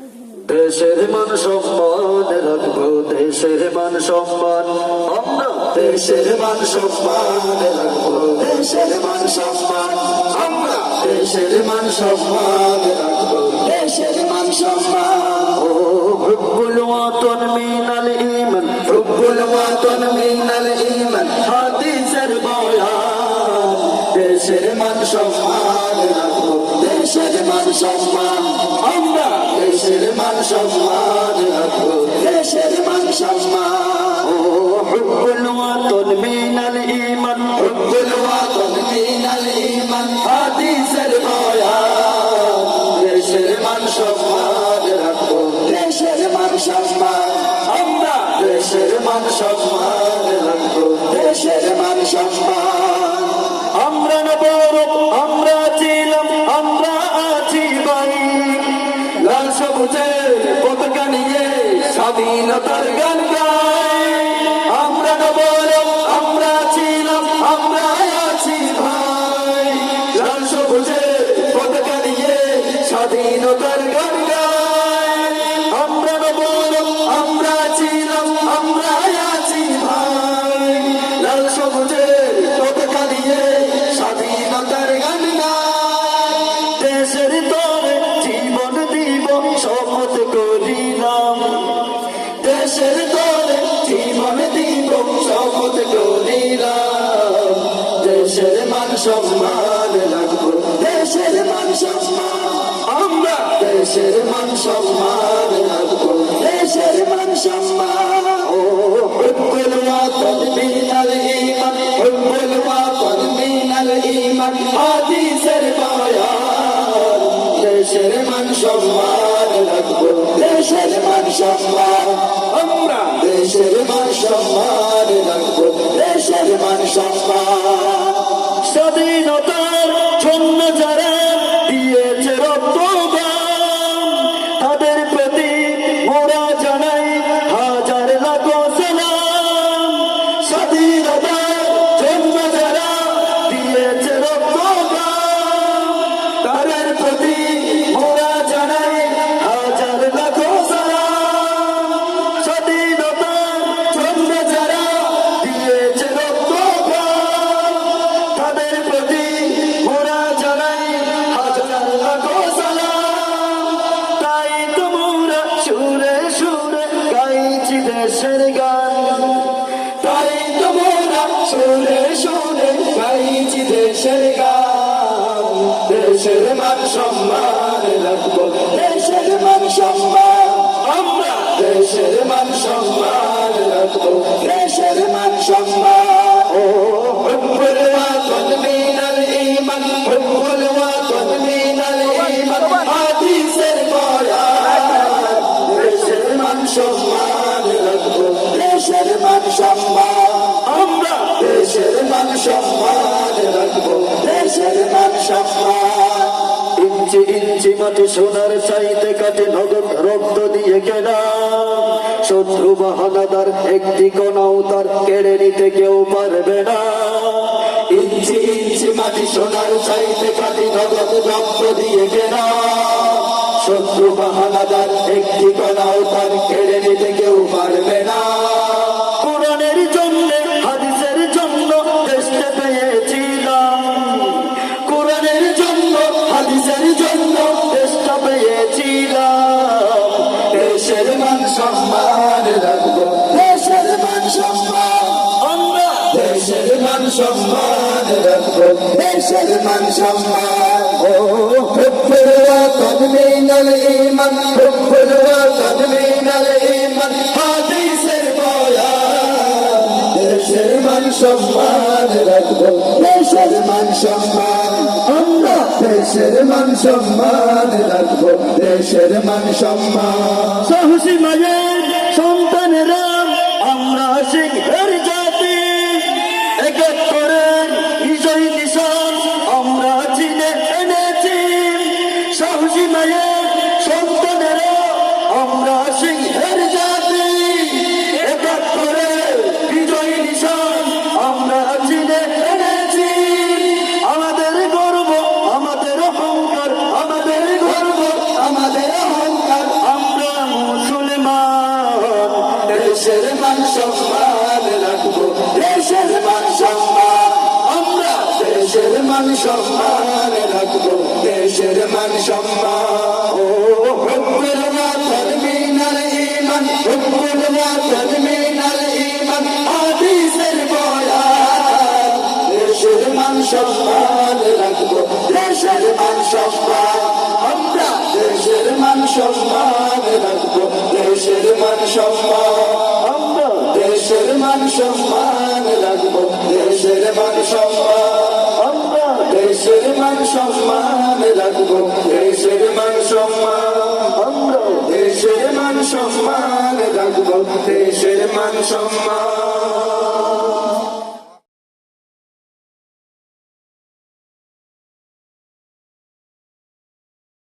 দেশের মান সম্মান রাখবো, দেশের মান সম্মান। আমরা দেশের মান সম্মান রাখবো, দেশের মান সম্মান। আমরা দেশের মান সম্মান রাখবো, দেশের মান সম্মান। ও হুব্বুল ওয়াতন মিনাল ঈমান, হুব্বুল ওয়াতন মিনাল ঈমান। হাদিসের বয়ান, দেশের মান সম্মান রাখবো, দেশের মান সম্মান। আমরা দেশের মান সম্মান রাখবো, দেশের মান সম্মান। ও হুব্বুল ওয়াতন মিনাল ঈমান, হুব্বুল ওয়াতন মিনাল ঈমান। হাদিসের বয়ান, দেশের মান সম্মান রাখবো, দেশের মান সম্মান। আমরা দেশের মান সম্মান রাখবো, দেশের মান সম্মান। আমরা নবর, আমরা ছিলাম, আমরা আছি ভাই, লাল সবুজের পতাকা নিয়ে স্বাধীনতার গান গাই। আমরা নবর, আমরা ছিলাম, আমরা আছি ভাই, লাল সবুজের পতাকা নিয়ে স্বাধীনতার গান গাই। আমরা নবর, আমরা ছিলাম, আমরা আছি ভাই, লাল সবুজের পতাকা নিয়ে স্বাধীনতার গান গাই। দেশের তরে জীবন দিব শপথ করিলাম, দেশের তরে জীবন দিব শপথ করিলাম। দেশের মান সম্মান রাখবো, দেশের মান সম্মান। আমরা দেশের মান সম্মান রাখবো, দেশের মান সম্মান। ও হুব্বুল ওয়াতন মিনাল ঈমান, হুব্বুল ওয়াতন মিনাল ঈমান। হাদিসের বয়ান, দেশের মান সম্মান রাখবো, দেশের মান সম্মান। আমরা দেশের মান সম্মান রাখবো, দেশের মান সম্মান। স্বাধীনতার জন্য যারা দিয়েছে রক্তদান, তাদের প্রতি মোরা জানাই হাজার লাখো সালাম। স্বাধীনতার জন্য যারা দিয়েছে রক্তদান, তাদের প্রতি মোরা জানাই হাজার লাখো সালাম। স্বাধীনতার জন্য যারা দিয়েছে রক্তদান, তাদের প্রতি মোরা জানাই হাজার লাখো সালাম। তাই তো মোরা সুরে সুরে গাইছি দেশের গান, তাই তো মোরা সুরে সুরে গাইছি দেশের গান। দেশের মান সম্মান রাখবো, দেশের মান সম্মান। আমরা দেশের মান সম্মান রাখবো, দেশের মান সম্মান। ও হুব্বুল ওয়াতন মিনাল ঈমান, হুব্বুল ওয়াতন মিনাল ঈমান। হাদিসের বয়ান, দেশের মান সম্মান রাখবো, দেশের মান সম্মান। আমরা দেশের মান সম্মান রাখবো, দেশের মান সম্মান। ইঞ্চি ইঞ্চি মাটি সোনার চাইতে কাটে নগদ রক্ত দিয়ে কেনা, শত্রু বাহানাদার একটি কোনাও তার কেড়ে নিতে কেউ পারবে না। ইঞ্চি ইঞ্চি মাটি সোনার চাইতে কাটে নগদ রক্ত দিয়ে কেনা, শত্রু বাহানাদার একটি কোনাও তার কেড়ে নিতে কেউ পারবে না। কোরআনের জন্য হাদিসের জন্য দেশটা পেয়েছিলাম, কোরআনের জন্য হাদিসের জন্য দেশটা পেয়েছিলাম। দেশের মান সম্মান রাখবো, দেশের মান সম্মান। আমরা দেশের মান সম্মান রাখবো, দেশের মান সম্মান। ও হুব্বুল ওয়াতন মিনাল ঈমান, হুব্বুল ওয়াতন মিনাল ঈমান। হাদিসের বয়ান, দেশের মান সম্মান রাখবো, দেশের মান সম্মান। আমরা দেশের মান সম্মান রাখবো, দেশের মান সম্মান। সাহসী মায়ের সন্তানেরা আমরা সিংহের জাতি, একাত্তরের বিজয় নিশান আমরা চিনে এনেছি। সাহসী মায়ের সন্তানেরা আমরা সিংহের জাতি, একাত্তরের বিজয় নিশান আমরা চিনে এনেছি। আমাদের গর্ব, আমাদের অহংকার, আমাদের গর্ব, আমাদের অহংকার। দেশের মান সম্মান রাখবো, দেশের মান সম্মান। আমরা দেশের মান সম্মান রাখবো, দেশের মান সম্মান। ও হুব্বুল ওয়াতন মিনাল ঈমান, হুব্বুল ওয়াতন মিনাল ঈমান, হাদিসের বয়ান। দেশের মান সম্মান রাখবো, দেশের মান সম্মান। আমরা দেশের মান সম্মান রাখবো, দেশের মান সম্মান। আমরা দেশের মান সম্মান রাখবো, দেশের মান সম্মান। আমরা দেশের মান সম্মান রাখবো, দেশের মান সম্মান। আমরা দেশের মান সম্মান রাখবো, দেশের মান সম্মান।